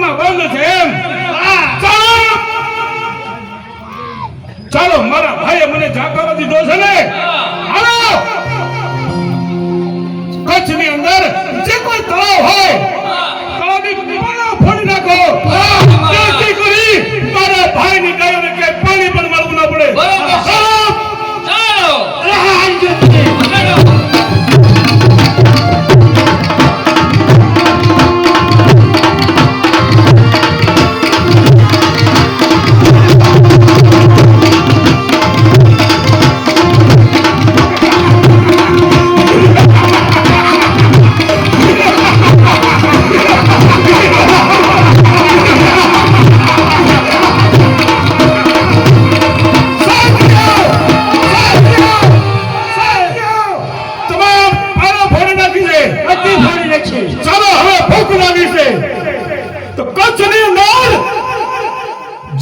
કામમાં બંધ છે એમ. ચાલો મારા ભાઈએ મને જાકારો દીધો છે ને, હાલો કચ્છની અંદર જે કોઈ તળાવ હોય તળાવની પાળા ફોડી નાખો, જેથી કરી મારા ભાઈની ગાયોને કે પાણી પણ મળવું ન પડે. ચાલો હવે ભૂખ લાગી છે તો કચ્છની અંદર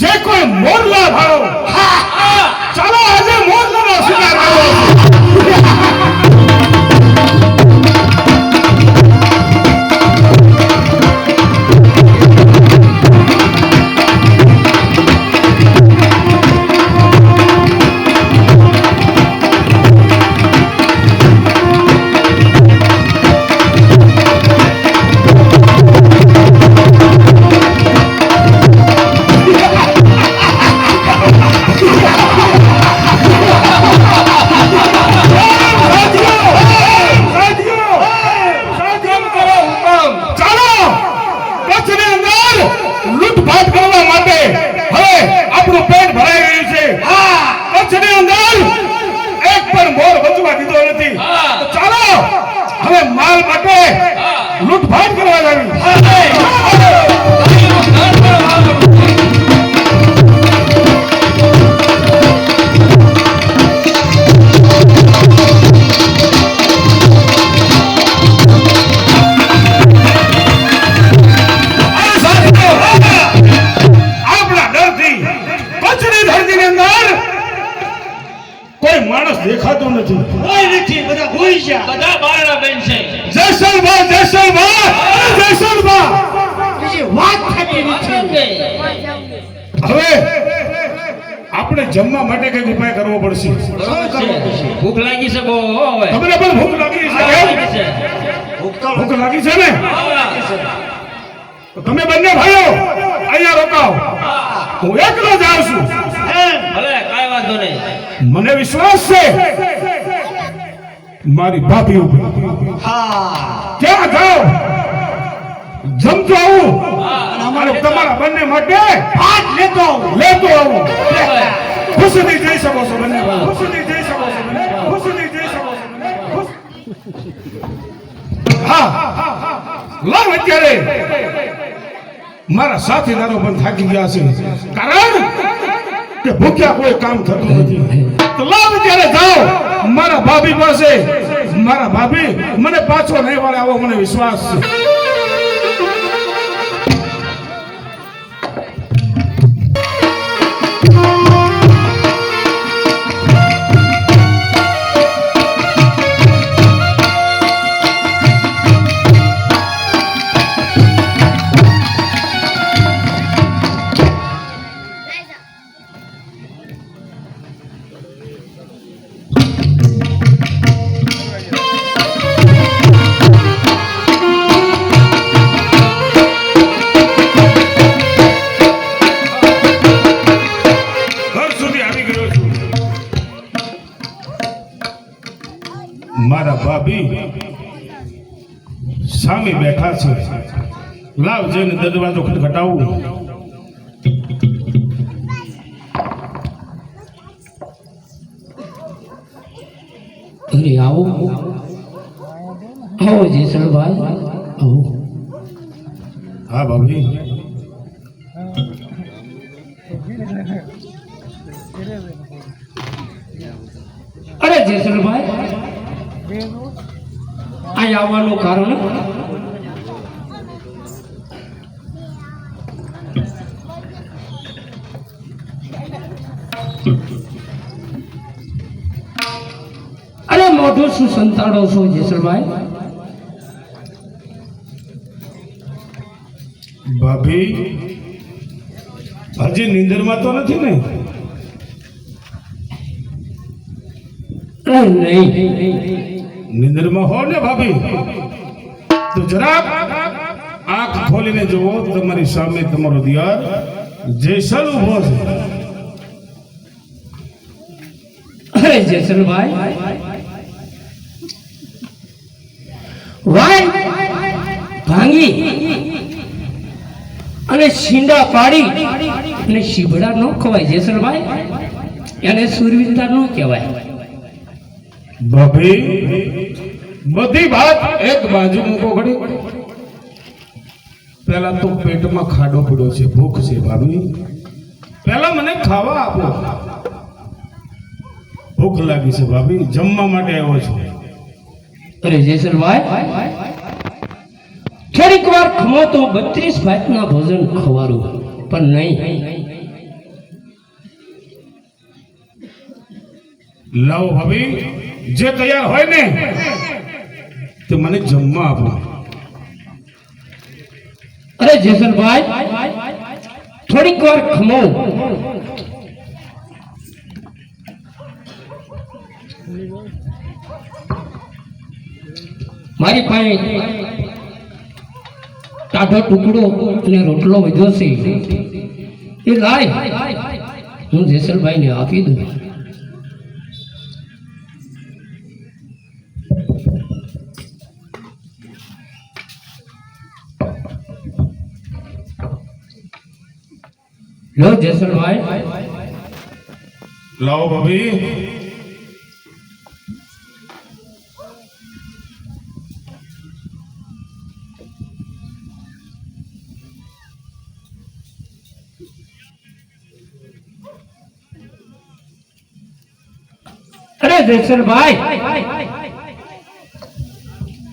જે કોઈ મોરલા ભાળો, ચાલો આજે મોરલાનો શિકાર કરવો છે. લૂંટફાટ કરવા માટે હવે આપણું પેટ ભરાઈ રહ્યું છે. કચ્છની અંદર એક પણ મોર બચવા દીધો નથી. ચાલો હવે માલ માટે લૂંટફાટ કરવા જાવી. માણસ દેખાતો નથી, કોઈ નથી, બધા ભૂઈ ગયા, બધા બારણા બેન છે. જેસલભા જેસલભા જેસલભા બીજી વાત થતી નથી. હવે આપણે જમવા માટે કઈક ઉપાય કરવો પડશે. ભૂખ લાગી છે બહુ હવે. તમને પણ ભૂખ લાગી છે? ભૂખ લાગી છે ને? તો તમે બંને ભાઈઓ અહીંયા રોકાઓ, હું એકલો જાઉં છું. ભલે કાઈ વાંધો નહીં. મને વિશ્વાસ છે મારી ભાભી ઉપર. ક્યાં જાઓ જમતો આવું અને તમારા બંને માટે ભાત લેતો આવું. ખુશીથી જઈ શકો છો બંને ભાઈઓ. ખુશીથી જઈ શકો છો બંને ભાઈઓ. ખુશીથી જઈ શકો છો બંને ભાઈઓ. હા લાવ અત્યારે મારા સાથીદારો પણ થાકી ગયા છે, કારણ કે ભૂખ્યા કોઈ કામ થતું નથી. તો લાવ ત્યારે જાઓ મારા ભાભી પાસે. મારા ભાભી મને પાછો નહીં વળે આવો મને વિશ્વાસ છે. મારા ભાભી સામે બેઠા છે. લાવ જઈને દરવાજો ખટખટાવું. અરે આવો આવો જેસલભાઈ આવો. હા ભાભી. અરે જેસલભાઈ આ આવવાનું કારણ? અરે મોઢું શું સંતાડો છો જેસલભાઈ? ભાભી હજી નીંદરમાં તો નથી ને? નહીં. નીંદરમાં હો ને ભાભી તો જરાક આંખ ખોલીને જુઓ. તમારી સામે તમારો દિયાર જેસલ ઉભો છે. અરે જેસલભાઈ, વાય ભાંગી અને છીંડા પાડી અને શીબડા ન ખવાય જેસલભાઈ, એને સુરવીરતા ન કહેવાય. ભાભી બધી વાત એક બાજુ મૂકો ઘડી. પહેલા તો પેટમાં ખાડો પડ્યો છે, ભૂખ છે ભાભી. પહેલા મને ખાવા આપો. ભૂખ લાગી છે ભાભી, જમવા માટે આવ્યો છું. અરે જેસલભાઈ, થોડીક વાર ખમો તો 32 ભાતના ભોજન ખવારું, પણ નહીં. લાવો ભાભી, જે તૈયાર હોય ને તે મને જમવા આપો. અરે જેસલભાઈ, થોડીક વાર ખમો. મારી પાસે ટાઢો ટુકડો અને રોટલો વધ્યો છે, એ લાય, હું જેસલભાઈને આપી દઉં. લો જેસલભાઈ. લાવો ભાભી. અરે જેસલભાઈ,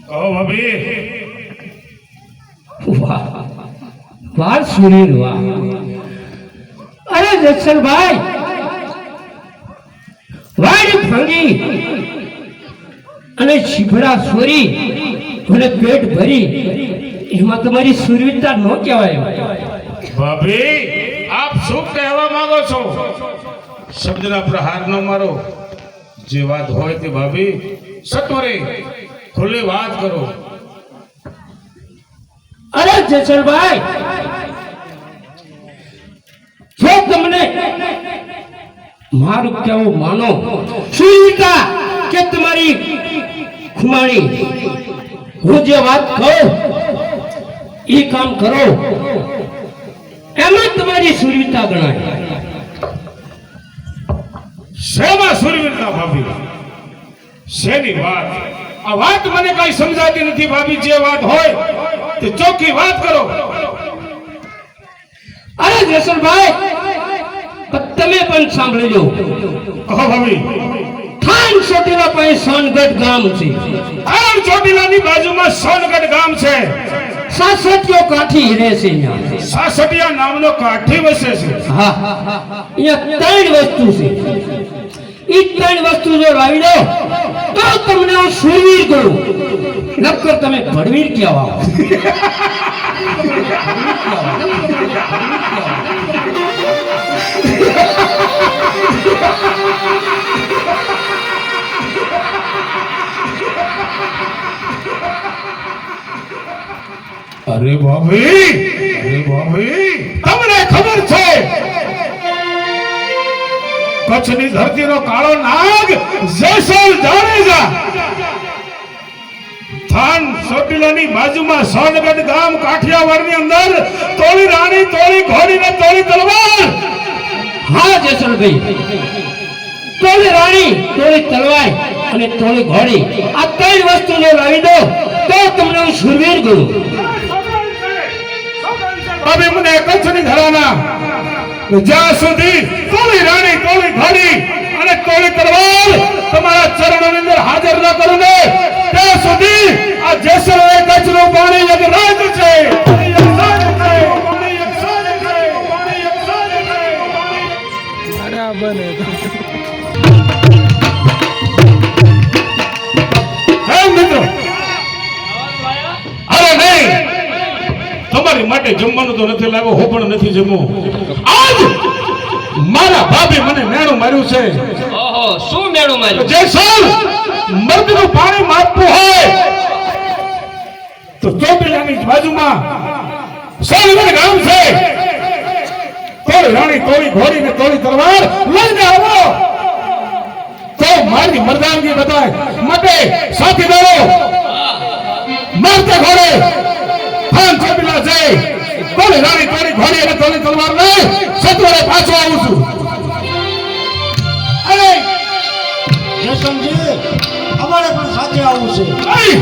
કહો ભાભી. વાહ વાહ સુરીર વાહ. અરે જેસલભાઈ, વાડી ભાંગી અને શીફડા સોરી અને પેટ ભરી, એમાં તમારી સુરવીરતા ન કહેવાય. ભાભી આપ શું કહેવા માંગો છો? શબ્દના પ્રહાર ન મારો. જે વાત હોય તે ભાભી સત્વરે ખુલ્લી વાત કરો. અરે જેસલભાઈ, જો તમને મારું કેવું માનો, સુરવીરતા કે તમારી ખુમાણી, હું જે વાત કહું એ કામ કરો, એમાં તમારી સુરવીરતા ગણાય. શેમાં સુરવીરતા ભાભી? શેની વાત? આ વાત મને કઈ સમજાતી નથી ભાભી. જે વાત હોય તે ચોખ્ખી વાત કરો. અરે જેસલભાઈ, તમે પણ સાંભળી લો. કહો ભાભી. થાન ચોટીલા પાસે સોનગઢ ગામ છે. આમ ચોટીલાની બાજુમાં સોનગઢ ગામ છે. સાસટીઓ કાઠી રહે છે અહીંયા. સાસટિયા નામનો કાઠી વસે છે. હા, અહીંયા 3 વસ્તુ છે. એ 3 વસ્તુ જો લાવી દો તો તમને હું સુરવીર કહું, નકર તમે ભડવીર કહેવા. અરે ભાભી, અરે ભાભી, તમને ખબર છે કચ્છની ધરતીનો કાળો નાગ જેસલ જાડેજા થાન ચોટીલાની બાજુમાં સોનગઢ ગામ કાઠિયાવાડની અંદર તોળી રાણી, તોળી ઘોડી ને તોળી તલવાર. હા જેસલભાઈ, તોળી રાણી, તોળી તલવાર અને તોળી ઘોડી, આ 3 વસ્તુ જો લાવી દો તો તમને હું સુરવીર કહું. હવે મને કચ્છની ધરાના જ્યાં સુધી તોળી રાણી, તોળી ઘોડી અને તોળી તલવાર તમારા ચરણોની અંદર હાજર ન કરું ને ત્યાં સુધી આ જેસલને કચ્છનું પાણી એક રાત છે. હે મિત્રો, અરે નહીં, તમારી માટે જમવાનું તો નથી લાવ્યો, હું પણ નથી જમવું. આજ મારા ભાભી મને મેણું માર્યું છે. ઓહો, શું મેળું માર્યું? જે સાલ મર્દનું પાણી માપવું હોય તો ચોટીલાની બાજુમાં સાલવડ ગામ છે. તોડી રાણી, તોડી ઘોડી ને તોડી તલવાર લઈને આવો તો મારી મર્દાનગી બતાય. માટે સાથીદારો મારતે ઘોડે ખાન ચોટીલા જઈ તોડી રાણી, તોડી ઘોડી અને તોડી તલવાર લઈ સત્વરે પાછો આવું છું. અરે જસમજી, અમારે પણ સાથે આવવું છે. નહીં,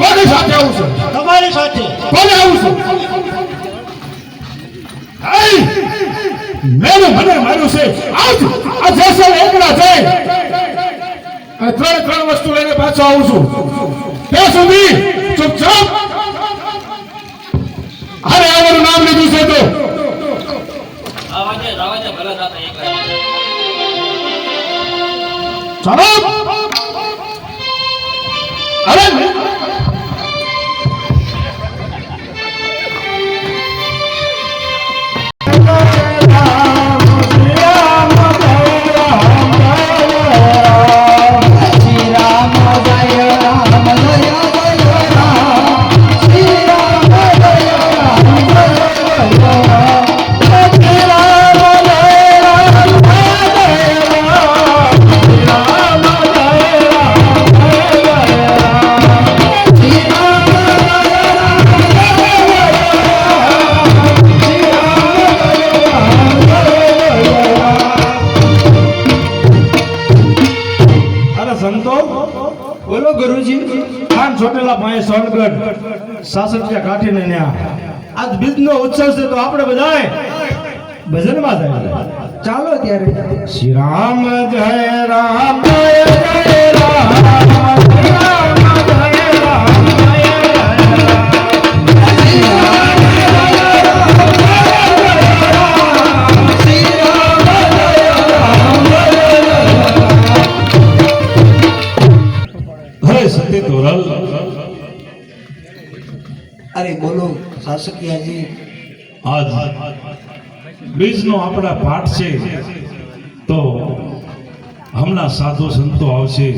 કોની સાથે આવું છું? તમારી સાથે. કોને આવું છું? મેં મને માર્યું છે. આજ આ જેસલ એકલા છે અને ત્રણ વસ્તુ લઈને પાછો આવું છું. ત્યાં સુધી ચૂપચાપ અરે આવવાનું નામ લીધું છે તો ચાલો. અરે બોલો ગુરુજી. ખાન ચોટેલા પાસે સોનગઢ સાસઠિયા કાઠીને ન્યા આજ બીજનો ઉત્સવ છે તો આપણે બધાય ભજનમાં જાય. ચાલો ત્યારે. શ્રી રામ જય રામ જય જય રામ, શ્રી રામ જય રામ જય જય રામ, શ્રી રામ જય રામ શ્રી રામ જય રામ જય હરે સતી તોરલ. અરે બોલો શાસકિયાજી. આજ બીજનો આપણા પાઠ છે તો હમણાં સાધુ સંતો આવશે,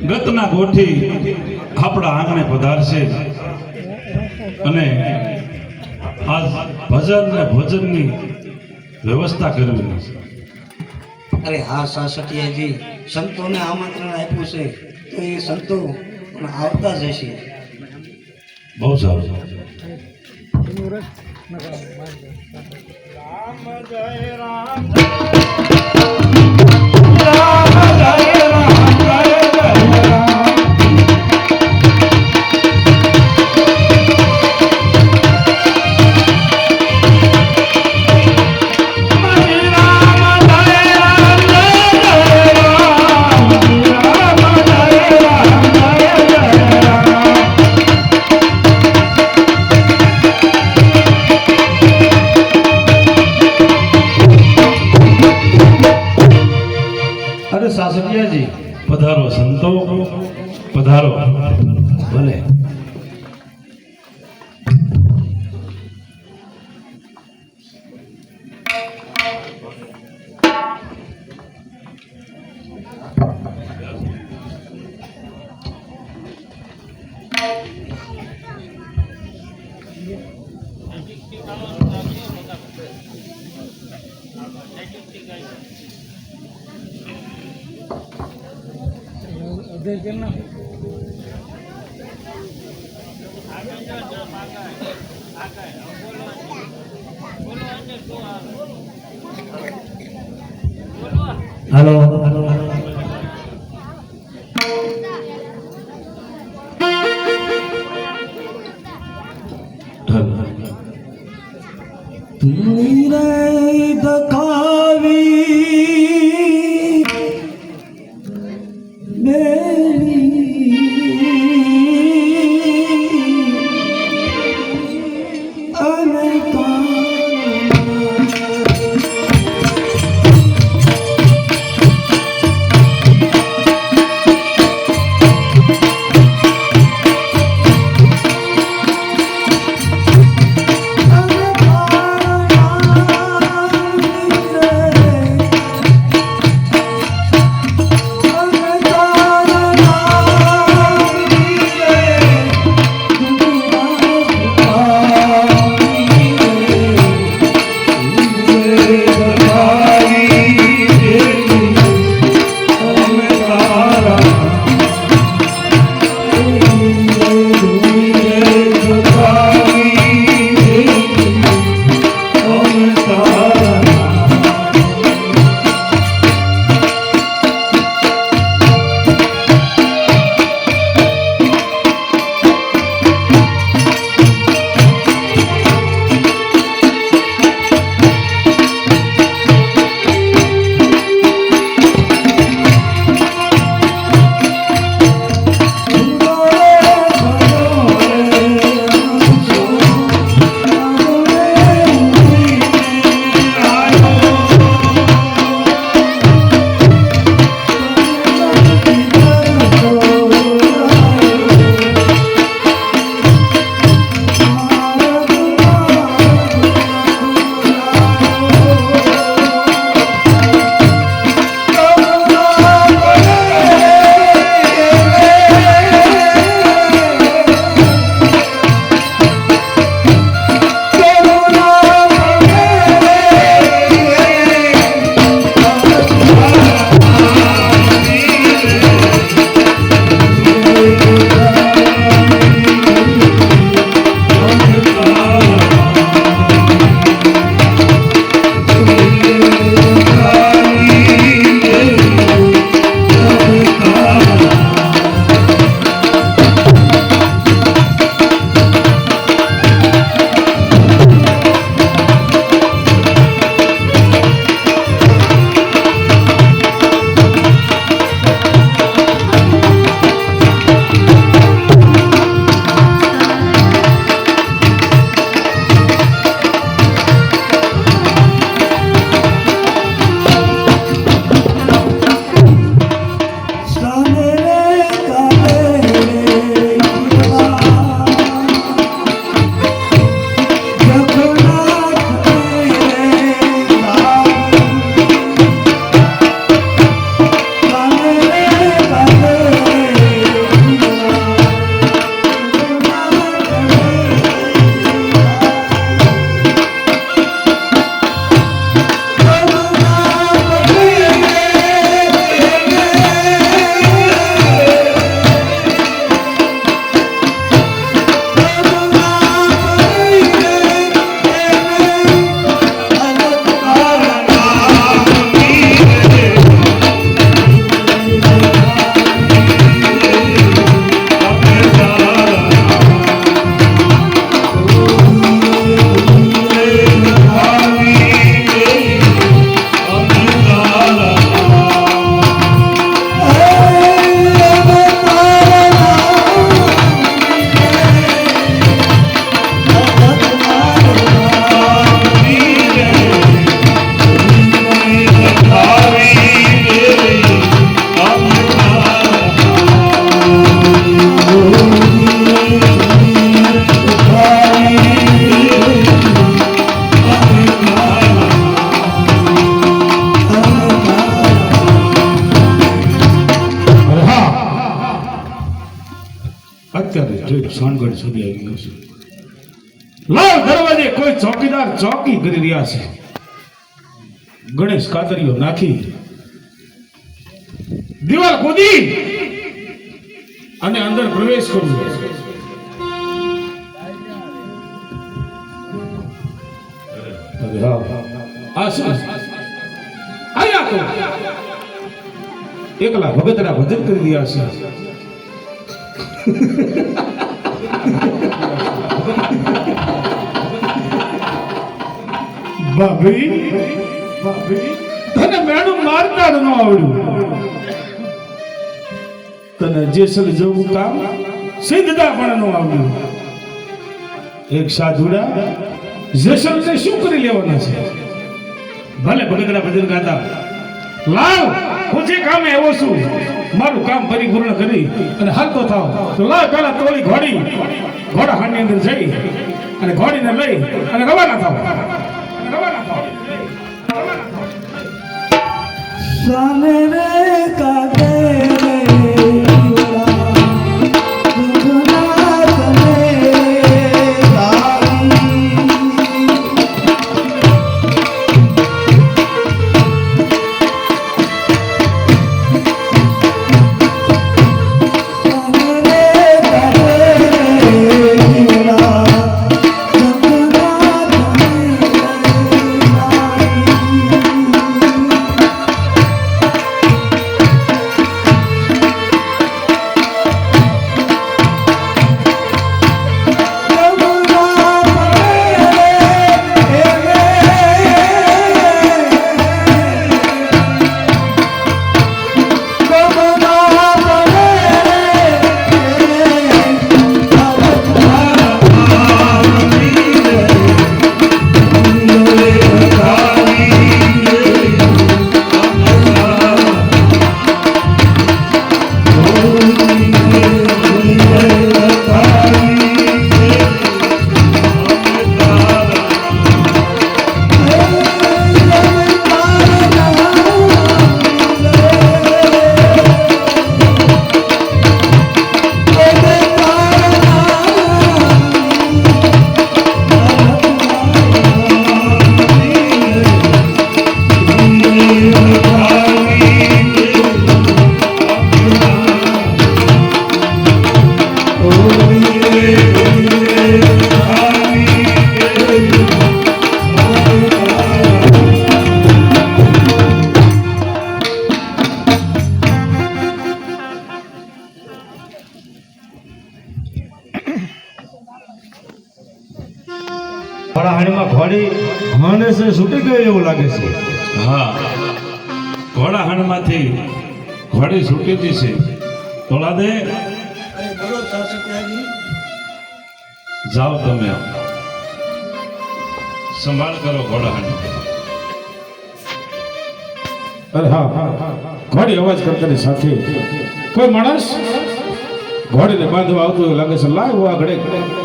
ગતના ગોઠી આપણા આંગણે પધારશે અને આજ ભજન ને ભોજનની વ્યવસ્થા કરવી. અરે હા શાસકિયાજી, સંતોને આમંત્રણ આપ્યું છે તો એ સંતો પણ આવતા જ હશે. બહુ સારું. અરે શાસકિયાજી, પધારો સંતો, પધારો. ભલે. હાલો. અત્યારે જોઈ સોનગઢ સુધી આવી ગયો છે. લાલ દરવાજે કોઈ ચોકીદાર ચોકી કરી રહ્યા છે. ગણેશ કાતરીઓ નાખી દિવાલ કૂદી અને અંદર પ્રવેશ કરવો. અરે હા, આ શું? આયા તો એકલા ભગતડા ભજન કરી રહ્યા છે. ભાભી તને મેણું મારતા ન આવડ્યું. તને જેસલ જવું કામ સિદ્ધતા પણ ન આવડ્યું. એક સાધુડા જેસલ ને શું કરી લેવાના છે? ભલે ભગતડા ભજન ગાતા, લાવ હું જે કામે આવ્યો છું મારું કામ પરિપૂર્ણ કરી અને હાલતો થાવ તો લાવ પેલા તોડી ઘોડા હાંડની અંદર જઈ અને ઘોડીને લઈ અને રવાના થાવ. સામે રે કાગે રે પરાહાણીમાં ઘોડી મને છે છૂટી ગઈ એવું લાગે છે. હા, ઘોડા હાંડમાંથી ઘોડી છૂટી છે. તોલા દે જાઓ તમે સંભાળ કરો ઘોડા હાંડ. અરે હા, ઘોડી અવાજ કરતાની સાથે કોઈ માણસ ઘોડીને બાંધવા આવતો એવું લાગે છે. લાવ આ ઘડે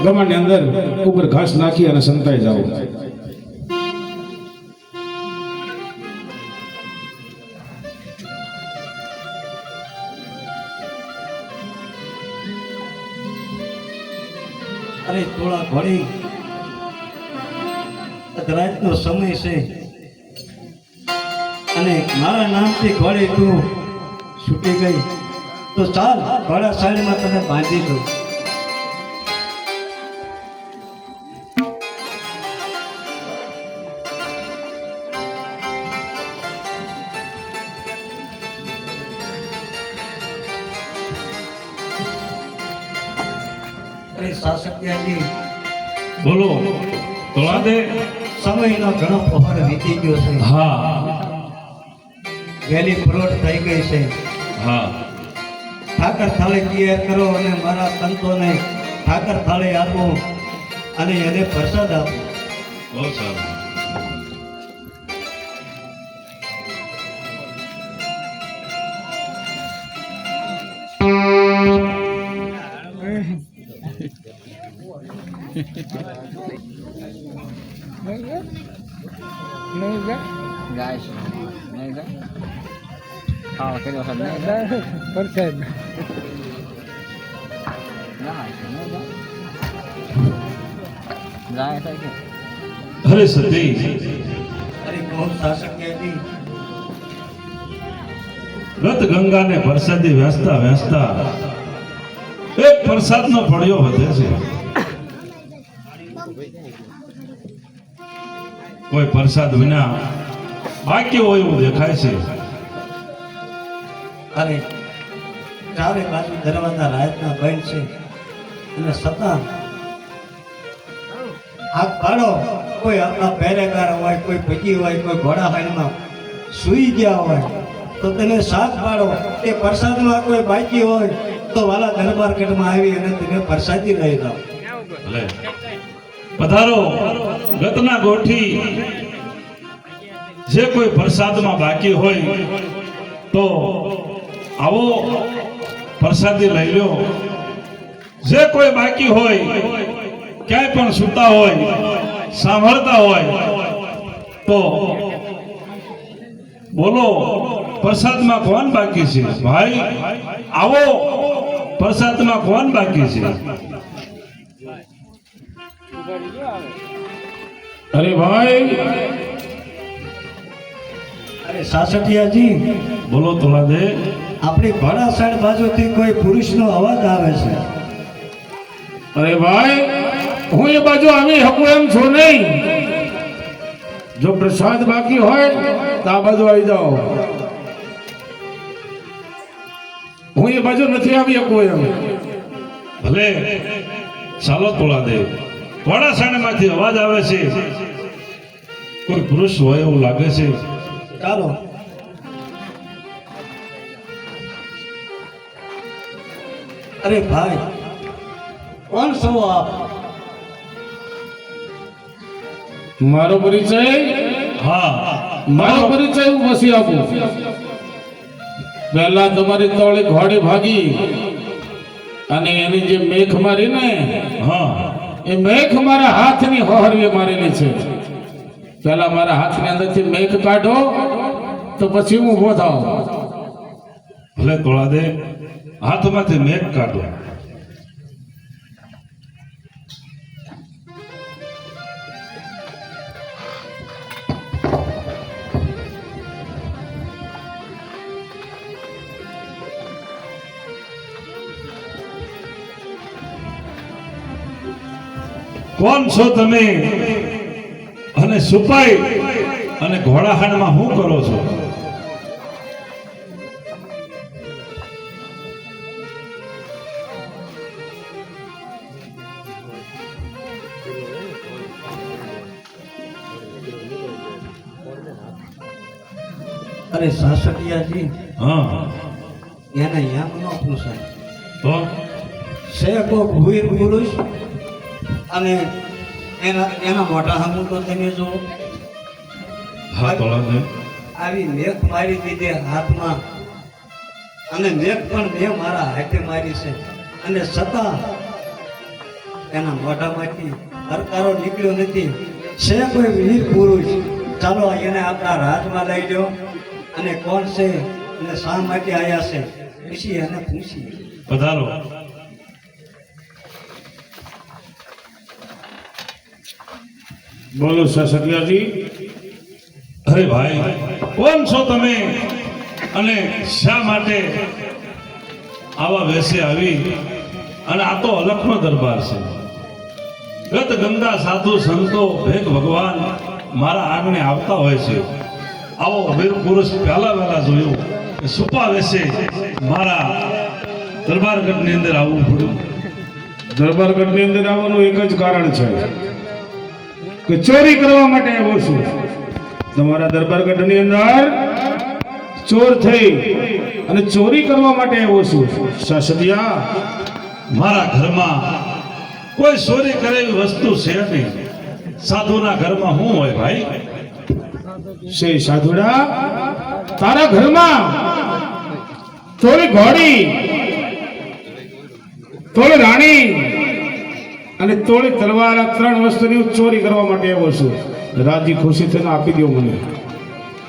ગમાની અંદર ઉપર ઘાસ નાખી અને સંતાઈ જાવ. અરે થોડા ઘોડી રાતનો સમય છે અને મારા નામથી ઘોડી તું છૂટી ગઈ તો ચાલ ઘોડા સાઈડમાં તને બાંધી દઉં. અરે સાસકિયાજી બોલો તોલા દે. સમયનો ઘણો પહોર વીતી ગયો છે. હા વહેલી ફ્રોડ થઈ ગઈ છે. હા, ઠાકર થાળી તૈયાર કરો અને મારા સંતોને ઠાકર થાળી આપો અને એને પ્રસાદ આપો. બહુ સારું. guys này đó cái đồ hình này đó perfect જાય છે નહીં જાય છે કે અરે સતી અરે બહુ શાસક હતી રત ગંગાને પ્રસાદી વેચતા વેચતા એક પ્રસાદનો ફળિયો વધે છે. કોઈ પ્રસાદ વિના બાકી હોય એવું દેખાય છે. અરે ચારે બાજુ દરવાજા રાતના બંધ છે અને છતાં હાથ પાડો કોઈ આપણા પહેરેગાર હોય કોઈ પતિ હોય કોઈ ઘોડાહાઈમાં સૂઈ ગયા હોય તો તેને સાથ પાડો એ પ્રસાદમાં કોઈ બાકી હોય તો વાલા દરબાર ગઢમાં આવી અને તેને પ્રસાદી લઈ જાઓ. ભલે પધારો ગતના ગોઠી જે કોઈ પ્રસાદમાં બાકી હોય તો આવો પ્રસાદી લઈ લો. જે કોઈ બાકી હોય ક્યાંય પણ સૂતા હોય સાંભળતા હોય તો બોલો પ્રસાદમાં કોણ બાકી છે? ભાઈ આવો પ્રસાદમાં કોણ બાકી છે? અરે ભાઈ અરે સાસઠિયાજી બોલો તોલા દે. આપણી ઘોડાસાડ બાજુથી કોઈ પુરુષનો અવાજ આવે છે. અરે ભાઈ હું એ બાજુ આવી શકું એમ છું નહીં. જો પ્રસાદ બાકી હોય તો આ બાજુ આવી જાઓ. હું એ બાજુ નથી આવી શકું એમ. ભલે ચાલો તોલા દે. ઘોડાસાણમાંથી અવાજ આવે છે. કોઈ પુરુષ હોય એવું લાગે છે. ચાલો અરે ભાઈ કોણ છો આપ? મારો પરિચય હા પરિચય હું પછી આપું. પહેલા તમારી તોળી ઘોડી ભાગી અને એની જે મેખ મારી ને હા એ મેખ મારા હાથની હોહરવે મારેલી છે. પહેલા મારા હાથની અંદરથી મેખ કાઢો તો પછી હું ઊભો થાવ. ભલે તોલા દે. હાથમાંથી મેઘ કાઢો. કોણ છો તમે અને સુપાઈ અને ઘોડાહાણમાં શું કરો છો? અરે સાસઠિયાજી હા એને એમ ન પૂછાય. તો છે કોક વીર પુરુષ અને એના મોટા સામું તો તમે જો હા તોલા દે. આવી મેઘ મારી દીધી હાથમાં અને મેઘ પણ મેં મારા હાથે મારી છે અને છતાં એના મોઢામાંથી હરકારો નીકળ્યો નથી. છે કોઈ વીર પુરુષ? ચાલો એને આપણા રાજમાં લઈ લો અને કોણ છે અને શા માટે આવ્યા છે પછી એને પૂછીએ. પધારો. બોલો સસરિયાજી. અરે ભાઈ કોણ છો તમે અને શા માટે આવા વેશે આવી? અને આ તો અલખનો દરબાર છે. ગત ગંગા સાધુ સંતો ભેગ ભગવાન મારા આંગણે આવતા હોય છે. આવો વીર પુરુષ પહેલા વહેલા જોયું કે સુપા વેશે મારા દરબારગઢની અંદર આવવું પડ્યું. દરબારગઢની અંદર આવવાનું એક જ કારણ છે કે ચોરી કરવા માટે આવ્યો છું. તમારા દરબારગઢની અંદર ચોર થઈ અને ચોરી કરવા માટે આવ્યો છું. સાસરિયા મારા ઘરમાં કોઈ ચોરી કરે એવી વસ્તુ છે નહીં. સાધુના ઘરમાં શું હોય ભાઈ? શે સાધુડા, તારા ઘરમાં થોડી ઘોડી, થોડી રાણી અને થોડી તલવાર, આ ત્રણ વસ્તુની ચોરી કરવા માટે આવ્યો છું. રાજી ખુશી થઈને આપી દો મને.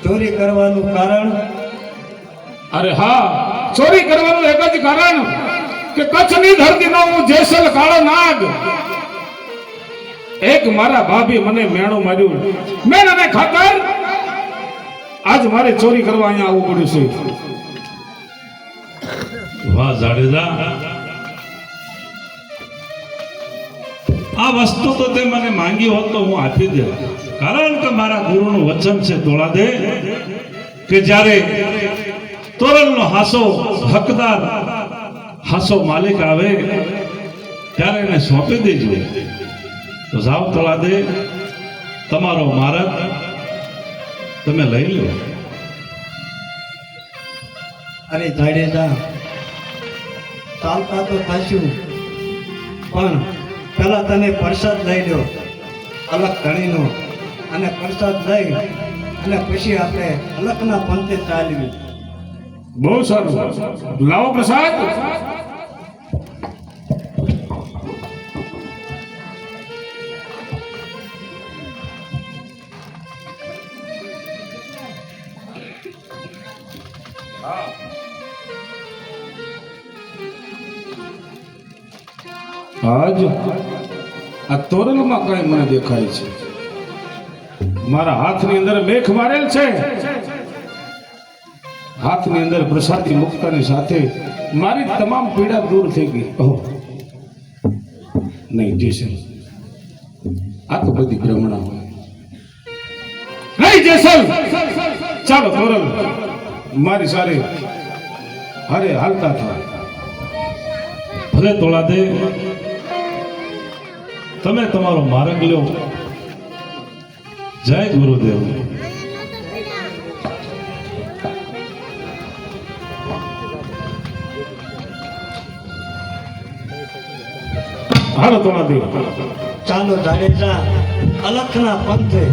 ચોરી કરવાનું કારણ? અરે હા, ચોરી કરવાનું એક જ કારણ કે કચ્છની ધરતીનો હું જેસલ કાળો નાગ, એક મારા ભાભી મને મેણું માર્યું, મેણાને ખાતર આજ મારે ચોરી કરવા અહીંયા આવવું પડ્યું છે. વાહ જાડેજા, આ વસ્તુ તો તે મને માંગી હોત તો હું આપી દે, કારણ કે મારા ગુરુનું વચન છે તોળાદે કે જ્યારે તોરલનો હાસો હકદાર હાસો માલિક આવે ત્યારે એને સોંપી દેજો. તો જાઓ તોળાદે, તમારો મારક તમે લઈ લો. અરે જાડેજા, ચાલતા તો થશું, પણ પેલા તમે પ્રસાદ લઈ લો અલગ ધણીનો, અને પ્રસાદ લઈ અને પછી આપણે અલગના પંથે ચાલવી. બહુ સારું, લાવો પ્રસાદ. આજ આ તોરલમાં કઈ મને દેખાય છે, મારા હાથની અંદર મેખ મારેલ છે. હાથની અંદર પ્રસાદી મુક્તાની સાથે મારી તમામ પીડા દૂર થઈ ગઈ. ઓહ નહીં જેસલ, આ તો બધી ભ્રમણા હોય. નહીં જેસલ, ચાલો તોરલ મારી સારે હારે હાલતા થાય. ભલે તોળાદે, તમે તમારો માર્ગ લો. જય ગુરુદેવ. હાલો તોળાદે, ચાલો જાડેજા, અલગના પંથે.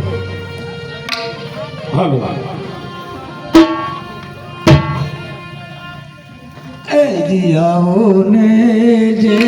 હાલો. એ દિયાઓ ને જે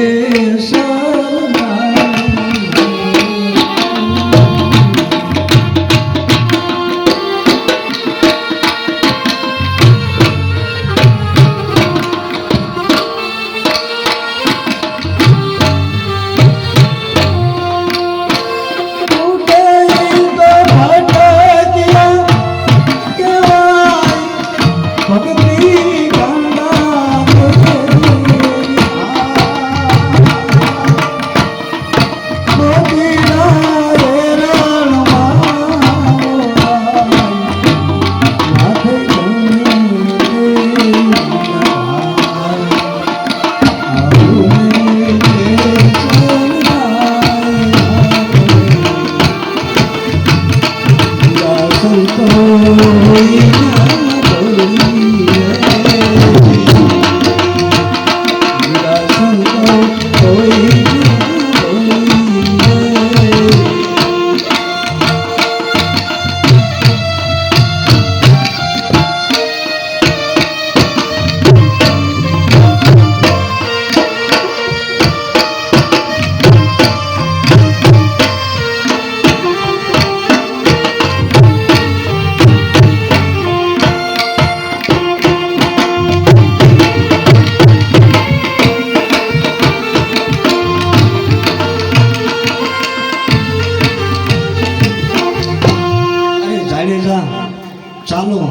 ચાલો,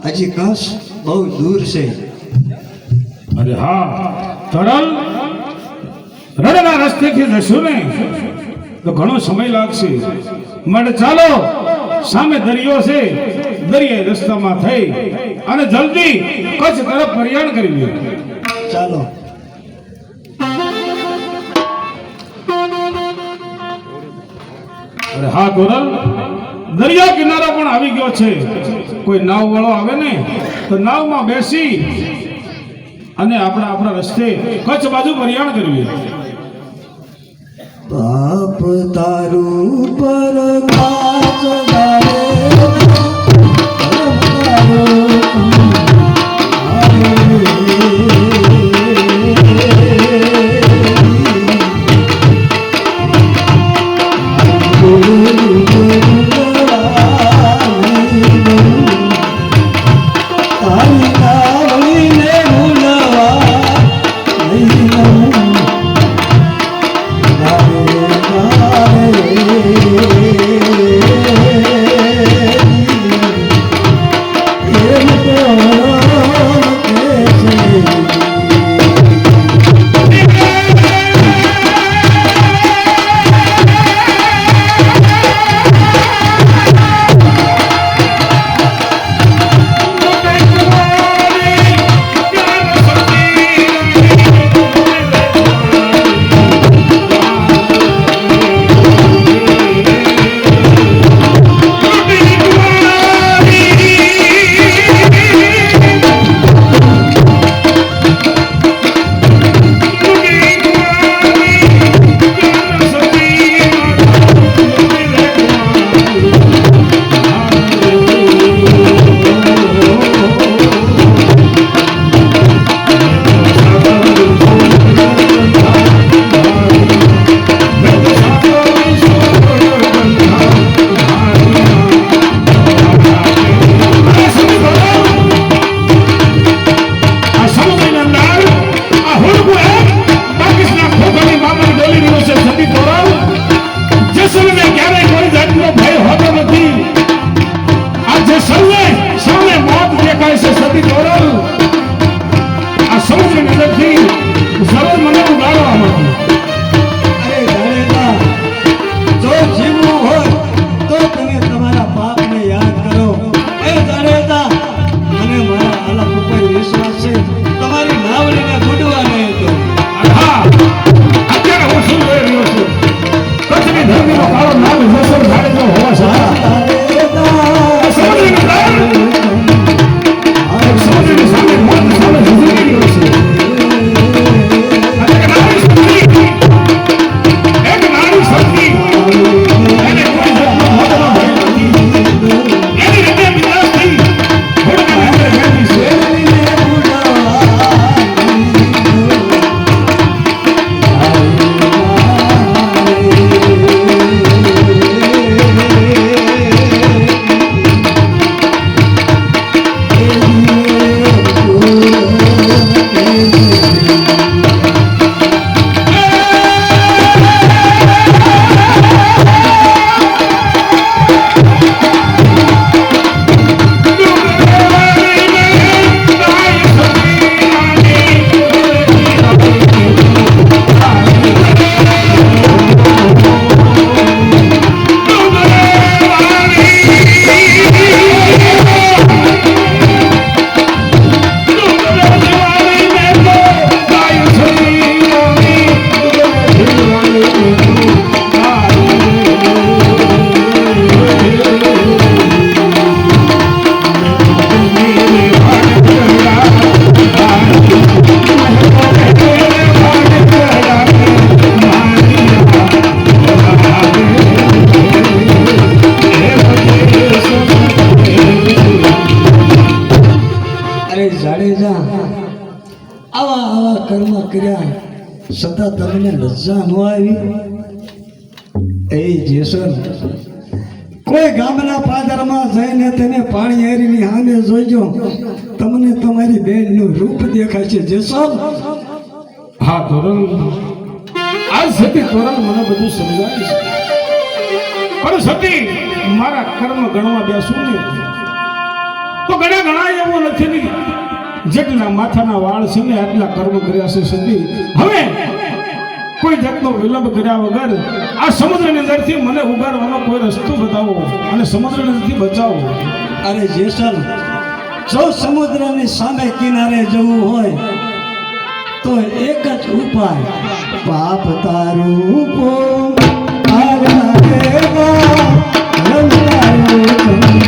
હજી કચ્છ બહુ દૂર છે. અરે હા તરલ, રણના રસ્તેથી જશું ને તો ઘણો સમય લાગશે. માટે ચાલો, સામે દરિયો છે, દરિયાઈ રસ્તામાં થઈ અને જલ્દી કચ્છ તરફ પ્રયાણ કરીએ. ચાલો. અરે હા તોરલ, દરિયા કિનારો પણ આવી ગયો છે. કોઈ નાવ વાળો આવે ને તો નાવમાં બેસી અને આપણા રસ્તે કચ્છ બાજુ પ્રયાણ કરીએ. બાપ તારું પર કાચ ગારે તારી નાવડીને ભૂલવા નહીં. કર્યા છતાં તમને લજ્જા ન આવી? એ જેસલ, કોઈ ગામના પાદરમાં જઈને તેને પાણી હેરીની સામે જોઈજો, તમને તમારી બેનનું રૂપ દેખાશે. જેસલ, હા તોરલ, આજ સતી તોરલ મને બધું સમજાય છે, પણ સતી મારા કર્મ ગણવા બેસું ને તો ઘણા એવો નથી ને જેટલા માથાના વાળ છે ને આટલા કર્મ કર્યા છે સતી. હવે કોઈ જાતનો વિલંબ કર્યા વગર આ સમુદ્રની અંદરથી મને ઉગારવાનો કોઈ રસ્તો બતાવો અને સમુદ્રની અંદરથી બચાવો. અરે જેસલ, જો સમુદ્રની સામે કિનારે જવું હોય તો એક જ ઉપાય, પાપ તારું પો આગા દેવા રંગાયો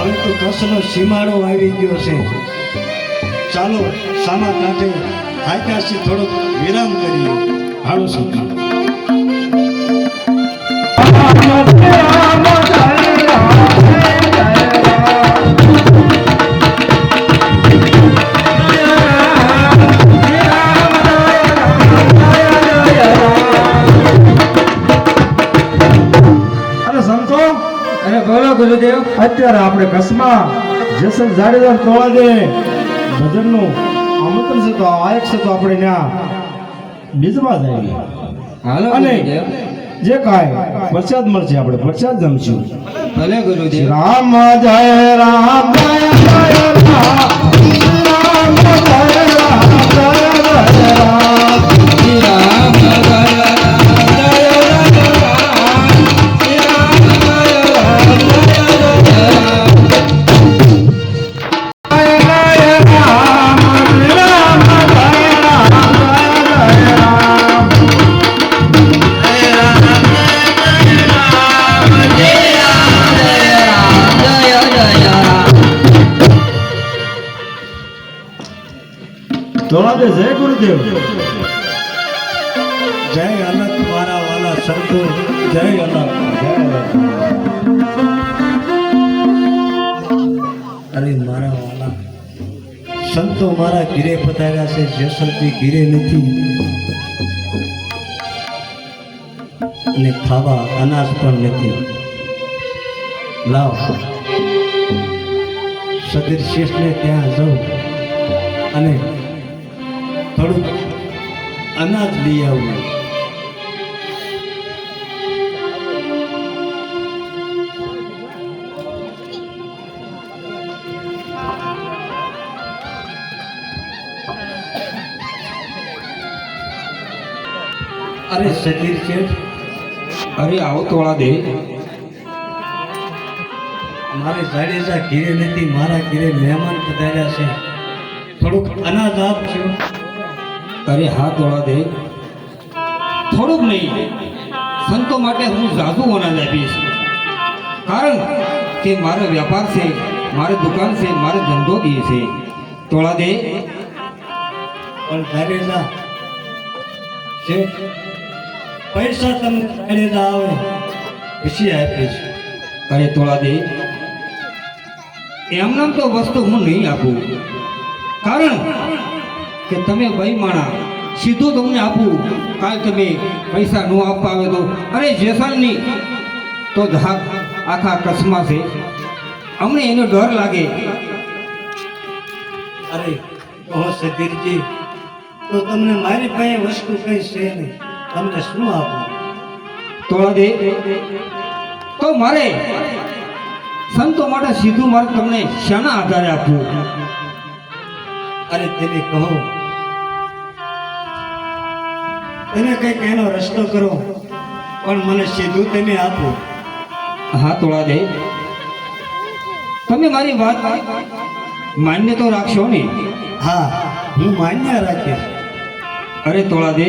હવે તો કચ્છનો સીમાડો આવી ગયો છે. ચાલો સામા કાંઠે આકાશથી થોડોક વિરામ કરીએ. હાલો સતી. ગુરુદેવ, અત્યારે આપણે કચ્છમાં જેસલ જાડેજા તોળાદે ભજનનું આમંત્રણ છે, તો આયક છે, તો આપણે ત્યાં બીજમાં જાય હાલો અને ગુરુદેવ. જે કાંઈ પ્રસાદ મળશે આપણે પ્રસાદ જમશું ભલે ગુરુદેવ. રામ જય રામ જય જય રામ રામ જય રામ જય જય રામ શ્રી રામ જય રામ જય જય રામ. શ્રી રામ જય રામ જય જય રામ. ધોળાદે જય ગુરુદેવ જય અલગ મારા વાલા સંતો જય અલગ અરે મારા વાલા સંતો મારા ઘીરે પધાર્યા છે જેસલથી ઘીરે નથી અને ખાવા અનાજ પણ નથી લાવ સદીર શેષને ત્યાં જાઉં અને થોડુંક અનાજ લઈ આવું અરે સતીર શેઠ અરે આવો તોળા દે. મારે જાડેજા ઘીરે નથી મારા ઘીરે મહેમાન પધાર્યા છે થોડુંક અનાજ આપજો અરે હા તોળા દે. થોડુંક નહીં, સંતો માટે હું જાદુ અનાજ આપીશ. કારણ કે મારો વ્યાપાર છે, મારી દુકાન છે, મારો ધંધો બી છે. તોળા દે. પણ જાડેજા શેઠ પૈસા તમને જાડેજા આવે પછી આપીશ અરે તોળા દે. એમનામ તો વસ્તુ હું નહીં આપું, કારણ કે તમે બૈમાણા સીધું તમને આપું. કાલ તમે પૈસા ન આપવા આવે તો અરે જેસલની તો ધાક આખા કચ્છમાં છે. અમને એનો ડર લાગે. અરે કહો સતીરજી તો તમને મારી પાસે વસ્તુ કઈ છે નહીં તમને શું આપું તોળા દે. તો મારે સંતો માટે સીધું મારે તમને શાના આધારે આપવું? અરે તેને કહો તમે કઈક એનો રસ્તો કરો પણ મને સીધું તમે આપો હા તોળા દે. તમે મારી વાત માન્ય તો રાખશો ને? હા હું માન્ય રાખીશ અરે તોળા દે.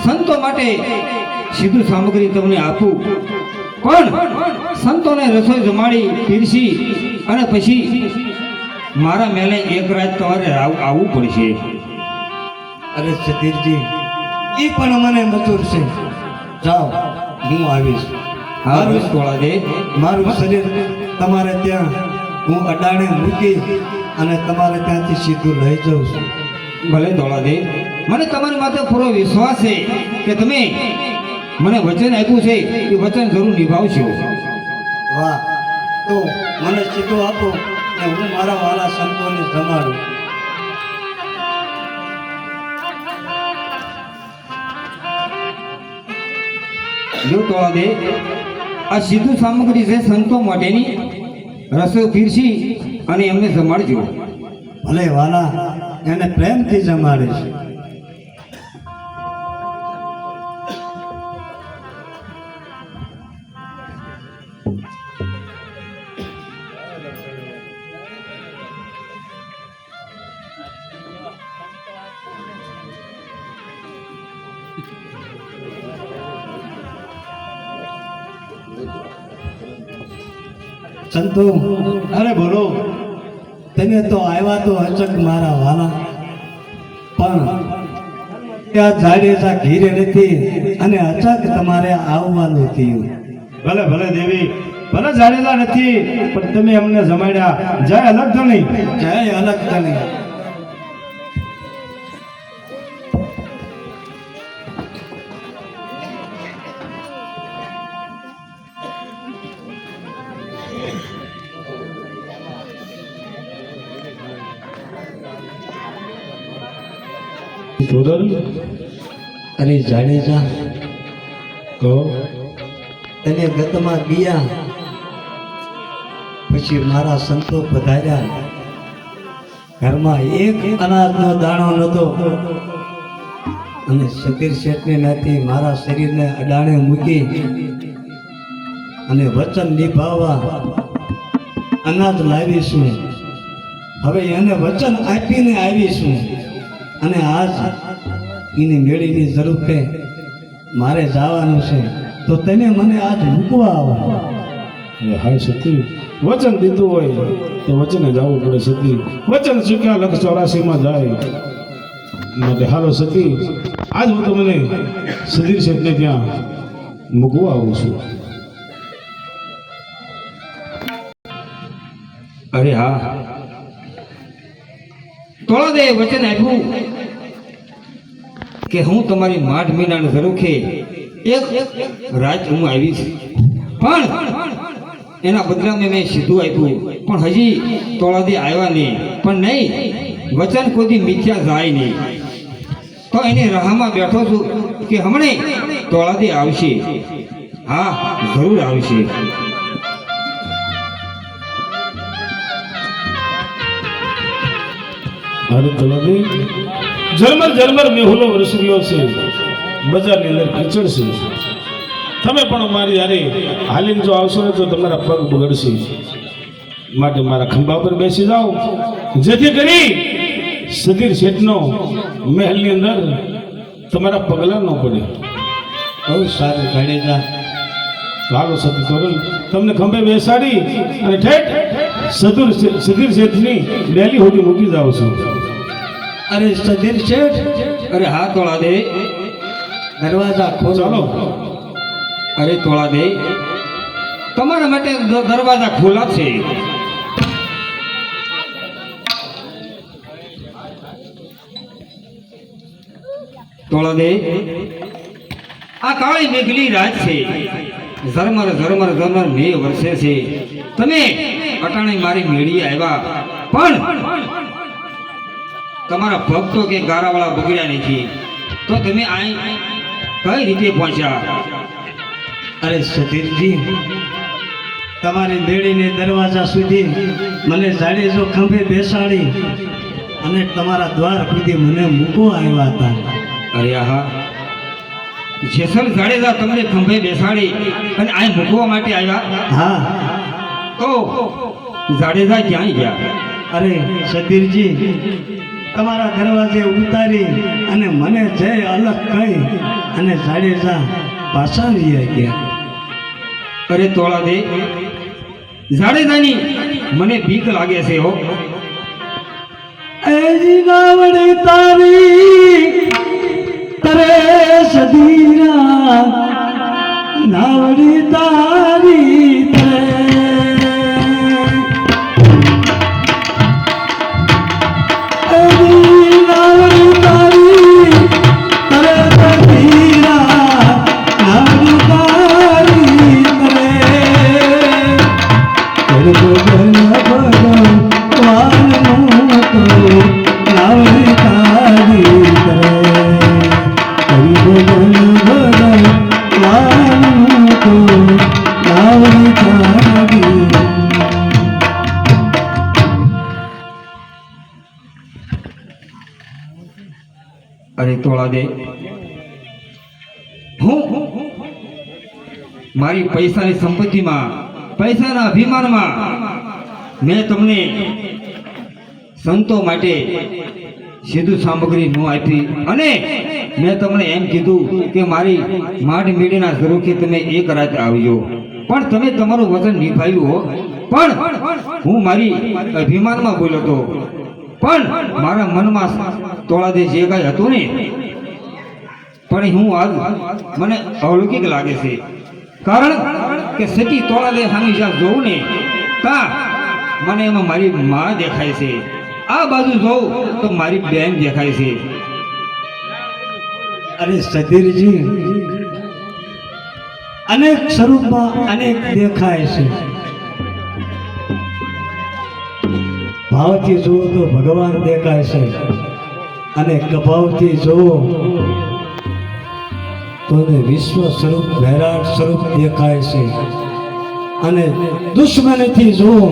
સંતો માટે સીધું સામગ્રી તમને આપું, પણ સંતોને રસોઈ જમાડી પીરસી અને પછી મારા મેલે એક રાત તમારે આવવું પડશે. અરે સતીરજી એ પણ મને મજૂર છે જાઓ હું આવીશ હા બસ તોળા દે. મારું શરીર તમારે ત્યાં હું અડાણે મૂકી અને તમારે ત્યાંથી સીધું લઈ જાઉં છું ભલે તોળા દે. મને તમારી માથે પૂરો વિશ્વાસ છે કે તમે મને વચન આપ્યું છે એ વચન જરૂર નિભાવશો. વાહ તો મને સીધું આપો ને હું મારા વાલા સંતોને જમાડું જો તોળા દે. આ સીધું સામગ્રી છે સંતો માટેની. રસોઈ પીરસી અને એમને જમાડજો. ભલે વાલા એને પ્રેમથી જમાડીશ સંતો અરે બોલો તમે તો આવ્યા તો અચક મારા વાલા પણ ત્યાં જાડેજા ઘીરે નથી અને અચક તમારે આવવાનું થયું ભલે ભલે દેવી ભલે જાણેલા નથી પણ તમે અમને જમાડ્યા જય અલગ ધણી જય અલગ ધણી તોરલ અરે જાડેજા, કહો. તમે ગતમાં ગયા પછી મારા સંતો પધાર્યા, ઘરમાં એક અનાજનો દાણો નહોતો અને સતીર શેઠને નાથી મારા શરીરને અડાણે મૂકી અને વચન નિભાવવા અનાજ લાવીશું. હવે એને વચન આપીને આવીશું અને આજ એની મેળીની જરૂર છે, મારે જવાનું છે, તો તમે મને આજ મૂકવા આવો. હાય સતી, વચન દીધું હોય તો વચને જવું પડે સતી. વચન ચૂક્યા લખ 84 માં જાય. માટે હાલો સતી, આજ હું તમને સદીર શેઠને ત્યાં મૂકવા આવું છું. અરે હા, તોળા દે વચન આપ્યું કે હું તમારી માઠ મહિનાને ઝરૂખે એક રાત હું આવીશ, પણ એના બદલામાં મેં સીધું આપ્યું, પણ હજી તોળા દે આવ્યા નહીં. પણ નહીં, વચન કોઈ મિથ્યા જાય નહીં. તો એની રાહમાં બેઠો છું કે હમણે તોળા દે આવશે. હા, જરૂર આવશે. અરે તલાદી, ઝરમર મેહુલો વરસી રહ્યો છે, બજારની અંદર કીચડ છે. તમે પણ મારી યારે હાલીને જો આવશો ને તો તમારા પગ બગડશે. માટે મારા ખંભા પર બેસી જાઓ, જેથી કરી સદીર શેઠનો મહેલની અંદર તમારા પગલા ન પડે. બહુ સારું જાડેજા. હાલો સતી તોરલ, તમને ખંભે બેસાડી અને ઠેઠ સદીર શેઠની ડેલી હોડી મૂકી જાવ છું. અરે સધીર શેઠ, અરે હા તોળા દે, દરવાજા ખોલો. ચાલો. અરે તોળા દે, તમારા માટે દરવાજા ખુલ્લા છે. તોળા દે, આ કાળી મેઘલી રાત છે, ઝરમર ઝરમર ઝરમર મે વરસે છે. તમે અટાણે મારી મેળી આવ્યા, પણ તમારા ભક્તો કે ગારાવાળા બગડ્યા નથી, તો તમે આ કઈ રીતે પહોંચ્યા? અરે સધીરજી, તમારી મેળીને દરવાજા સુધી મને જાડેજો ખંભે બેસાડી અને તમારા દ્વાર સુધી મને મૂકવા આવ્યા હતા. અરે હા, જેસલ જાડેજા તમને ખંભે બેસાડી અને આ મૂકવા માટે આવ્યા? હા. તો જાડેજા ક્યાં ગયા? અરે સધીરજી, તમારા દરવાજે ઉતારી અને મને જય અલગ કહી અને જાડેજા પાછા રહ્યા ગયા. અરે તોળા દે, જાડેજાની મને બીક લાગે છે હો. એજી નાવડે તારી તરે સધીરા, નાવડી તારી તરે. એજી નાવડી તારી તરે સધીરા, નાવડી તારી તરે. ભગવાન નાવડી તારી તરે. અરે તોળા દે, હું મારી પૈસાની સંપત્તિમાં, પૈસાના અભિમાનમાં મેં તમને સંતો માટે સીધું સામગ્રી ન આપી અને મેં તમને એમ કીધું કે મારી માઠ મેળીના ઝરૂખે તમે એક રાત આવજો, પણ તમે તમારું વચન નિભાવ્યું હો. પણ હું મારી અભિમાનમાં બોલ્યો હતો, પણ મારા મનમાં તોળા દે જે કાંઈ હતું ને, પણ હું આજ મને અલૌકિક લાગે છે. કારણ કે સતી તોળા દે સામે જ્યાં જોઉં ને ત્યાં મને એમાં મારી મા દેખાય છે, આ બાજુ જોઉં તો મારી બેન દેખાય છે. અરે સધીરજી, અનેક સ્વરૂપમાં અનેક દેખાય છે. ભાવથી જુઓ તો ભગવાન દેખાય છે અને ગભાવથી જોવો તો એને વિશ્વ સ્વરૂપ વૈરાટ સ્વરૂપ દેખાય છે અને દુશ્મનીથી જુઓ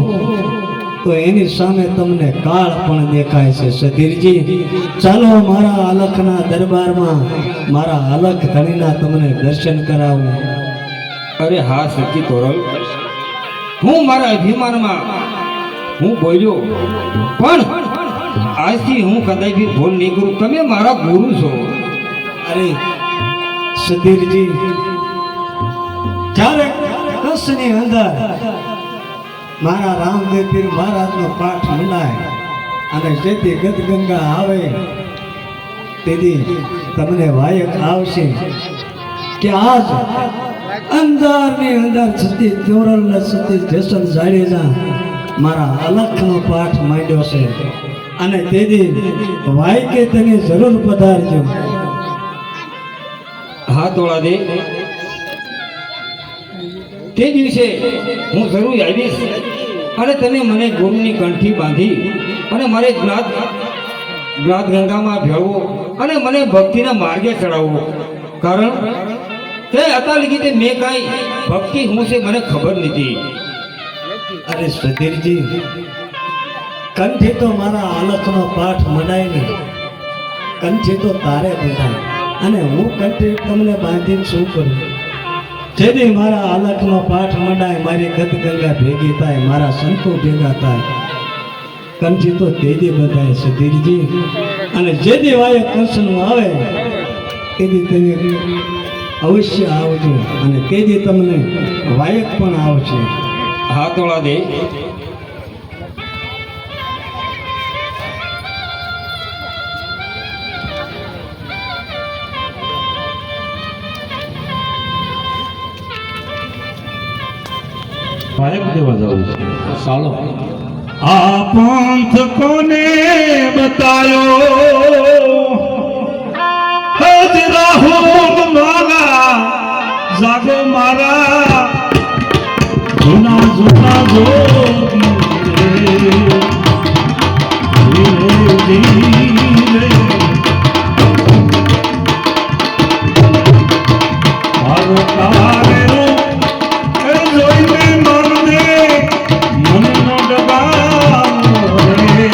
તો એની સામે તમને કાળ પણ દેખાય છે સધીરજી ચાલો મારા અલખના દરબારમાં મારા અલખ ધણીના તમને દર્શન કરાવું. અરે હા સખી તોરલ, હું મારા અભિમાનમાં હું બોલ્યો, પણ આજથી હું કદાચ બી ભૂલ નહીં કરું. તમે મારા ગુરુ છો. અરે સધીરજી, જ્યારે કચ્છની અંદર મારા રામદેવ પીર મહારાજનો પાઠ મંડાય અને જેથી ગદગંગા આવે તેથી તમને વાયક આવશે કે આજ અંદરની અંદર સતી ચોરલ ને સતી જેસલ જાડેજા મારા અલખનો પાઠ માંડ્યો છે અને તેથી વાયકે તેને જરૂર પધારજો. હા તોળા દે, તે દિવસે હું જરૂર આવીશ અને તમે મને ગુરુની કંઠી બાંધી અને મારે જ્ઞાત ગંગામાં ભેળવો અને મને ભક્તિના માર્ગે ચડાવવો. કારણ કે હતા લગી મેં કાંઈ ભક્તિ હું છે મને ખબર નથી. અરે સધીરજી, કંઠી તો મારા અલખનો પાઠ મનાય ને કંઠી તો તારે બંધાય અને હું કંઠી તમને બાંધીને શું કરું? જેથી મારા અલખનો પાઠ મંડાય, મારી ગદગંગા ભેગી થાય, મારા સંતો ભેગા થાય, કંઠી તો તેદી બધાય સધીરજી. અને જેથી વાયક કંસનું આવે તેથી તમે અવશ્ય આવજો અને તેથી તમને વાયક પણ આવશે. હા તોળા દે, વાયક દેવા જવું છે. ચાલો. આ પંથ કોને બતાયો, હજ રાહુલ માલા જાગો મારા જૂના જૂના જોગી ધીરે ધીરે મારો તારેરો એ જોઈને મનને મનનો ડબાવો રે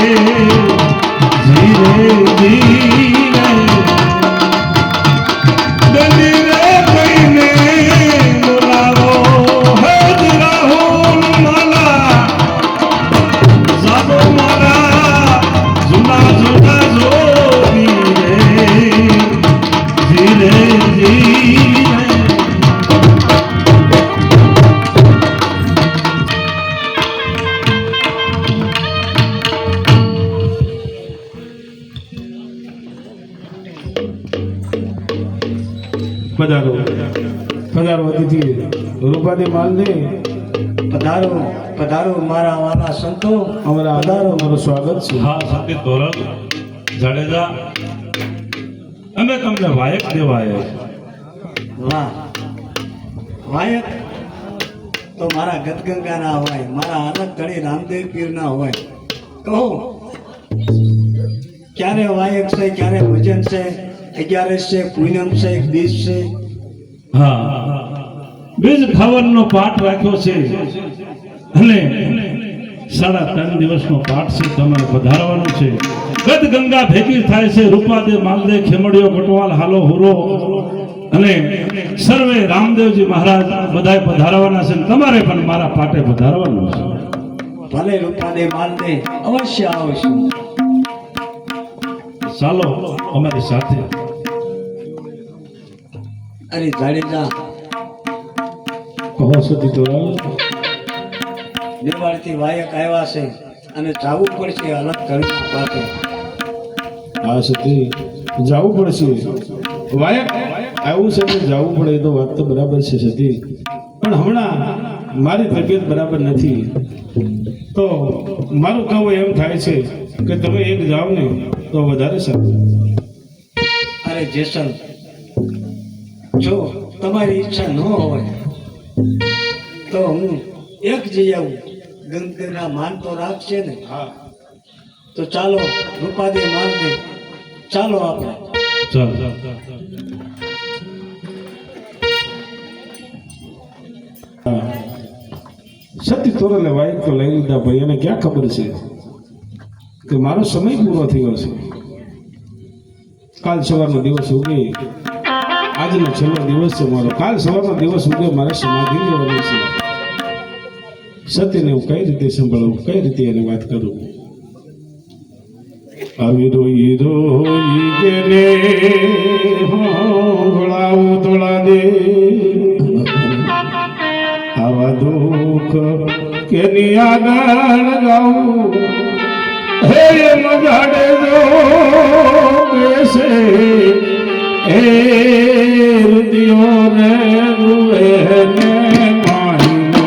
ધીરે ધીરે દલીલે કહીને બોલાવો હજ રાહુલ માલા જાગો મારા જૂના જૂના જોગી રે ધીરે ધીરે પધારો પધારો અતિથિ રૂપાદી માલને પધારો પધારો મારા વાલા સંતો, અમારા પધારો. અમારું સ્વાગત છે. હા સતી તોરલ જાડેજા, અમે તમને વાયક દેવા આવ્યા વાહ, વાયક તો મારા ગદગંગા ના હોય, મારા અલગ ઘણી રામદેવ પીર ના હોય. કહો ક્યારે વાયક છે, ક્યારે ભજન છે, 11 છે, પૂનમ છે, બીજ છે? હા, બીજ ખાવનનો પાઠ રાખ્યો છે અને 3.5 દિવસનો પાઠ છે. તમારે પધારવાનું છે. ગદ ગંગા ભેગી થાય છે, રૂપાદે માલદે ખેમડિયો ગટવાલ હાલો હુરો અને સર્વે રામદેવજી મહારાજ બધાય પધારવાના છે. તમારે પણ મારા પાટે પધારવાનું છે. ભલે રૂપાદે માલદે અવશ્ય આવશું. ચાલો અમારી સાથે. અરે જાડેજા, કહો સતી તોરલ. દિવાળીથી વાયક આવ્યા છે અને જાવું પડશે અલગ ઘણી પાસે. હા સતી, જવું પડશે. વાયક આવું છે એટલે જવું પડે, એ તો વાત તો બરાબર છે સતી. પણ હમણાં મારી તબિયત બરાબર નથી, તો મારું કહેવું એમ થાય છે કે તમે એક જાઓ ને તો વધારે સારું. અરે જેસલ, જો તમારી ઈચ્છા ન હોય તો હું એક જઈ આવું. ગંગા માન તો રાખશે ને? હા, તો ચાલો રૂપાદે માન દે ચાલો આપણે ચાલ સતી તોરલે વાયક તો લઈ લીધા ભાઈ, એને ક્યાં ખબર છે કે મારો સમય પૂરો થયો છે. કાલ સવારનો દિવસ ઉગે, આજનો છેલ્લો દિવસ છે મારો. કાલ સવારનો દિવસ ઉગે મારે સમાધિ લેવાની છે. સતીને હું કઈ રીતે સંભાળું, કઈ રીતે એની વાત કરું? આવી રોઈ રોઈ જેને હોળાવું તોળા દે, આવા દુઃખ કેની આગળ ગાવું, હે મજાડે જો બેસે હે રુદિયો ને રૂએ ને માહિનો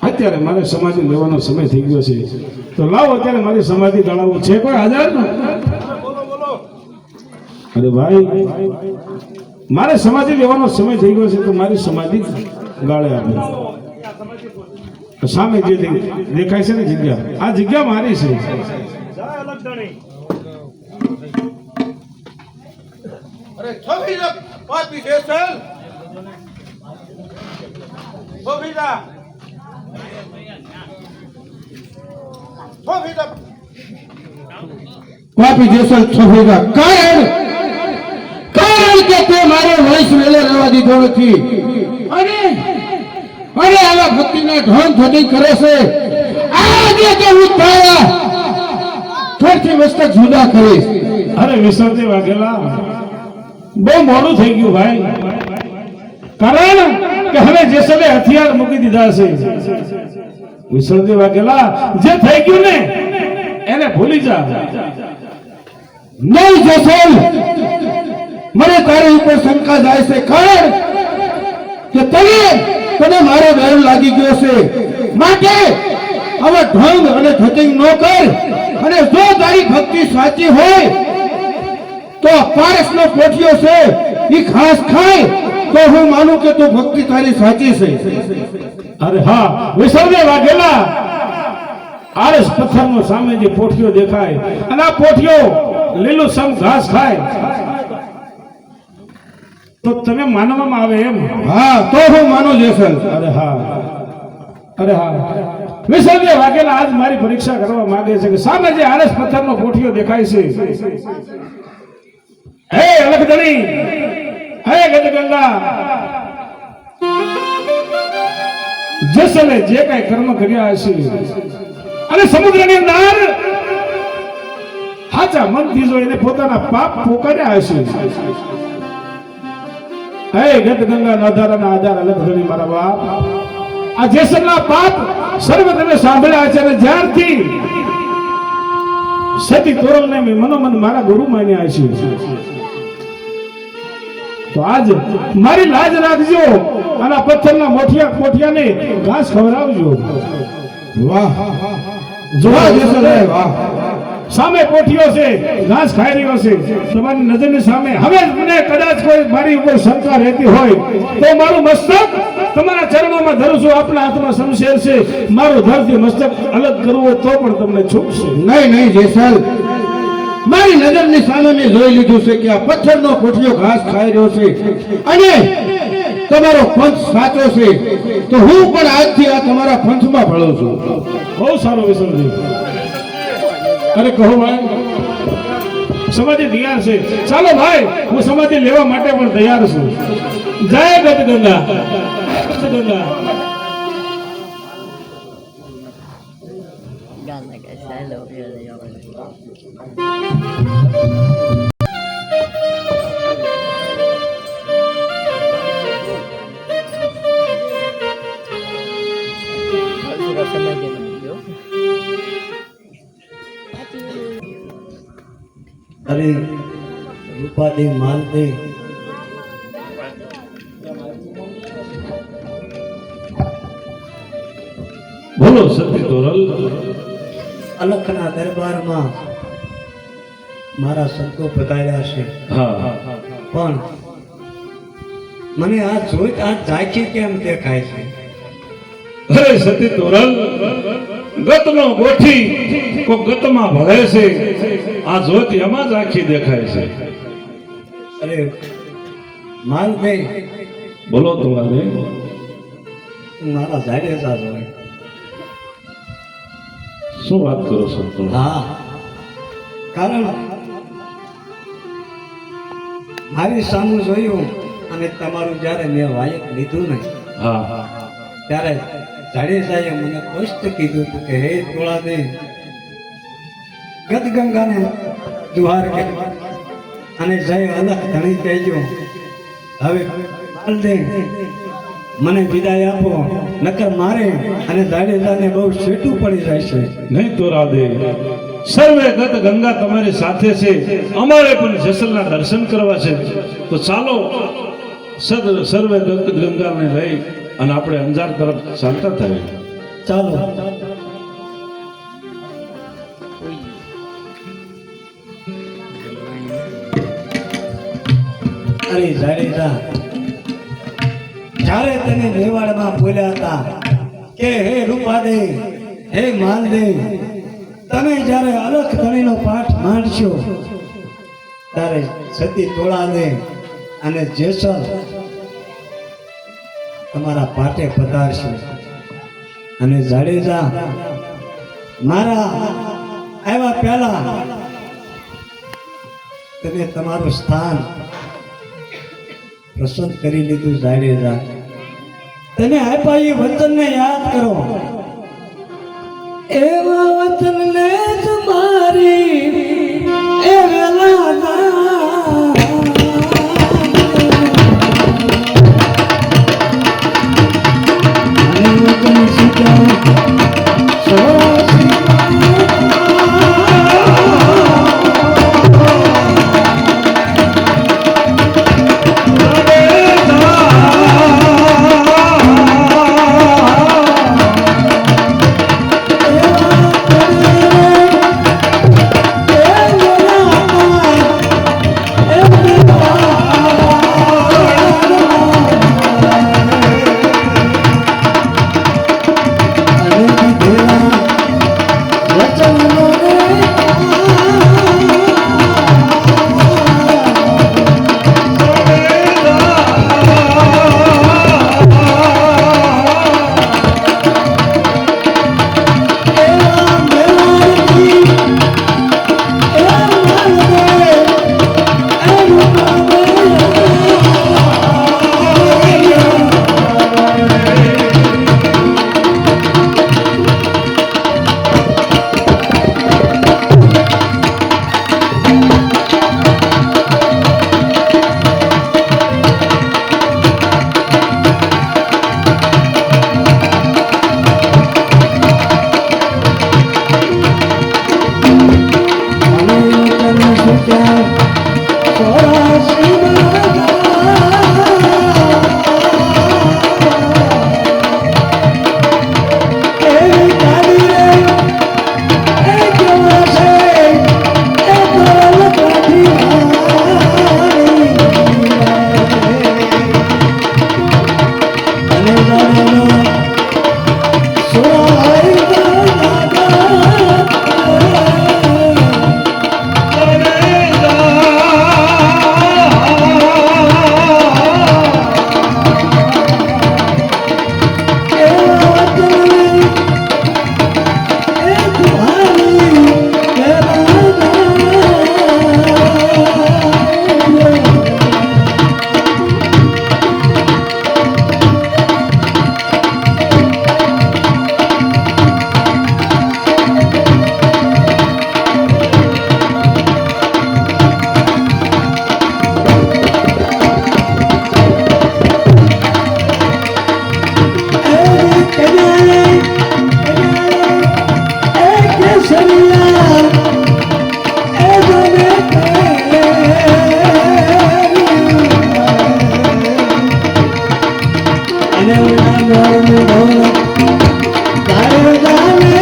અત્યારે મારે સમાધિ લેવાનો સમય થઈ ગયો છે, તો લાવો અત્યારે મારી સમાધિ ગાળાવું છે. કોઈ હાજર? અરે ભાઈ, મારે સમાધિ લેવાનો સમય થઈ ગયો છે, તો મારી સમાધિ ગાળે આપો. સામે જે દેખાય છે ને જગ્યા, આ જગ્યા મારી છે. વાપી જેસલ છોફેગા. કારણ કે તે મારો વંશ વેલે રહેવા દીધો નથી, અને આવા ભક્તિના ઢોંગ ધોતી કરે છે. આજે તો હું તારા ફરતી મસ્તક જુદા કરીશ. અરે વિસર્જે વાઘેલા, બહુ મોડું થઈ ગયું ભાઈ. કારણ કે હવે જેસલે હથિયાર મૂકી દીધા છે. વિસર્જે વાઘેલા, જે થઈ ગયું ને એને ભૂલી જા. નહીં જેસલ, મને તારી ઉપર શંકા જાય છે. કારણ કે તને મારો ડર લાગી ગયો છે. માટે હવે ઢોંગ અને ધતિંગ ન કર. અને જો તારી ભક્તિ સાચી હોય તો પારસનો પોઠિયો છે એ ખાસ ખાય તો હું માનું કે તું ભક્તિ તારી સાચી છે. અરે હા વિસર્જે વાઘેલા, આરસ પથ્થરનો સામે જે પોઠિયો દેખાય, અને આ પોઠિયો લીલું સમ ઘાસ ખાય, તો તમે માનવામાં આવે એમ? હા, તો હું માનું જેસલ. અરે હા, અરે હા. વિસર્જે વાઘેલા આજ મારી પરીક્ષા કરવા માંગે છે કે સામે જે આરસ પથ્થરનો પોઠિયો દેખાય છે, હે અલખધણી, હે ગજગંગા, જેસલે જે કઈ કર્મ કર્યા હશે અને સમુદ્રની અંદર સાચા મનથી જો એને પોતાના પાપ પોકાર્યા હશે, હે ગત ગંગા નાધારાના આધાર અલગ ધણી મારા બાપ, આ જેસરના પાપ સર્વ તમે સાંભળ્યા છે, અને જ્યારથી સતી તોરલને મેં મનોમન મારા ગુરુ માન્યા છે, તો આજ મારી લાજ રાખજો અને આ પથ્થરના મોઠિયાને ઘાસ ખવડાવજો. વાહ જોવા જેસલભાઈ વાહ. સામે કોઠીઓ છે, ઘાસ ખાઈ રહ્યો છે તમારી નજરની સામે. હવે મને કદાચ કોઈ મારી ઉપર શંકા રહેતી હોય તો મારું મસ્તક તમારા ચરણોમાં ધરું છું. આપણા હાથમાં શમશેર છે, મારું ધરથી મસ્તક અલગ કરવું હોય તો પણ તમને છૂટશે. નહીં નહીં જેસલ, મારી નજરની સામે મેં જોઈ લીધું છે કે આ પથ્થરનો કોઠિયો ઘાસ ખાઈ રહ્યો છે અને તમારો પંથ સાચો છે, તો હું પણ આજથી આ તમારા પંથમાં ભળું છું. બહુ સારો વિસમજી. અરે કહો ભાઈ, સમાધિ તૈયાર છે. ચાલો ભાઈ, હું સમાધિ લેવા માટે પણ તૈયાર છું. જય ગત Ganga. Ganga Gone like a silo here they are. અરે રૂપા દે, માલ દે, બોલો સતી તોરલ. અલખના દરબારમાં મારા સંતો પધાર્યા છે, હા, પણ મને આ જોઈ આ ઝાંખી કેમ દેખાય છે? અરે સતી તોરલ, ગતનો ગોઠી કો ગતમાં ભળે છે, આ જોત એમાં જ આખી દેખાય છે. અરે માલ દે, બોલો તમારે. મારા જાડેજા જોઈ. શું વાત કરો છો તમે? હા, કારણ મારી સામું જોયું અને તમારું જ્યારે મેં વાયક લીધું ને હા, ત્યારે જાડેજાએ મને સ્પષ્ટ કીધું હતું કે હે તોળાદે, ગત ગંગાને દુહાર કે અને જય અલખ ધણી કહેજો. હવે માલદે મને વિદાય આપો, નકર મારે અને જાડેજાને બહુ છેટું પડી જાય છે. નહીં તો રાધે, સર્વે ગત ગંગા તમારી સાથે છે, અમારે પણ જેસલના દર્શન કરવા છે. તો ચાલો સર્વે ગત ગંગાને લઈ અને આપણે અંજાર તરફ ચાલતા થાય. ચાલો. અરે જાડેજા, જ્યારે તમે મેવાડમાં બોલ્યા હતા કે હે રૂપાદે, હે માલદે, તમે જ્યારે અલખ ધણીનો પાઠ માંડશો ત્યારે સતી તોળાદે અને જેસલ તમારા પાટે પધારશે. અને જાડેજા, મારા આવ્યા પહેલા તમે તમારું સ્થાન પસંદ કરી લીધું. જાડેજા, તમે આપ્યા એ વચનને યાદ કરો. એવા વચનને તમારી એ વેલા અને નાગોનું ઢોલ ગાયો ગાને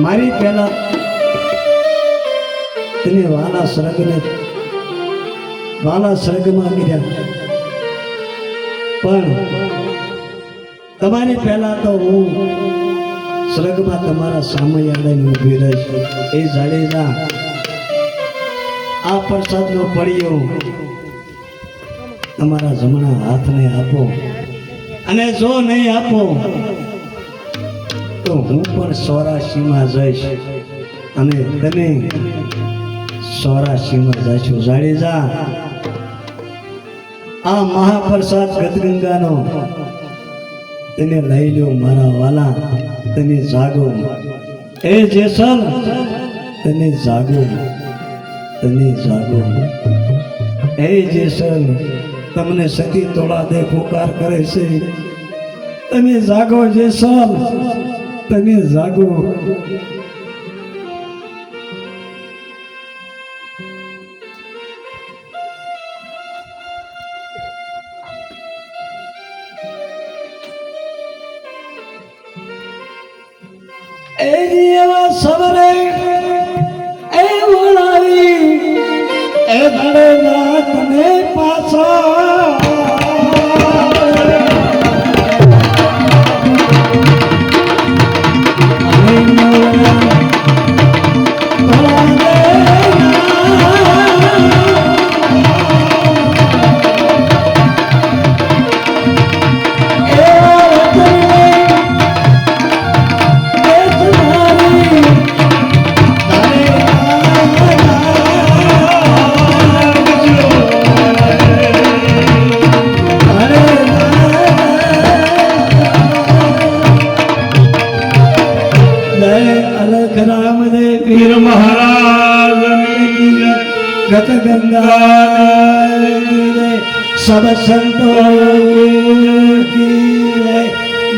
મારી પહેલા તેને વાલા સ્વર્ગમાં કર્યા પણ તમારી પહેલા તો હું સ્વર્ગમાં તમારા સામે આવીને ઊભી રહીશ. એ જાડેજા આ પ્રસાદનો પડ્યો તમારા જમણા હાથને આપો અને જો નહીં આપો તો હું પણ 84માં જઈશ અને તમે 84માં જશો. જાડેજા આ મહાપ્રસાદ ગદગંગાનો તમે લઈ લો મારા વાલા. તમે જાગો એ જેસલ, તમે જાગો, તમે જાગો એ જેસલ. તમને સતી તોળા દે પુકાર કરે છે. તમે જાગો જેસલ, તમે જાગો. એ એવા સવરે એ બોલાવી એ ધડેલા તને પાછા વીર મહારાજ ગત ગંગા સબ સંતો કી જય.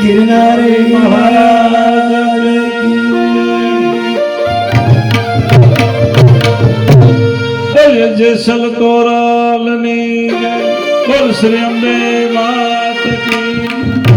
ગિરનારી મહારાજ બોલ જેસલ તોરલની જય. બોલ શ્રી અંબે માત કી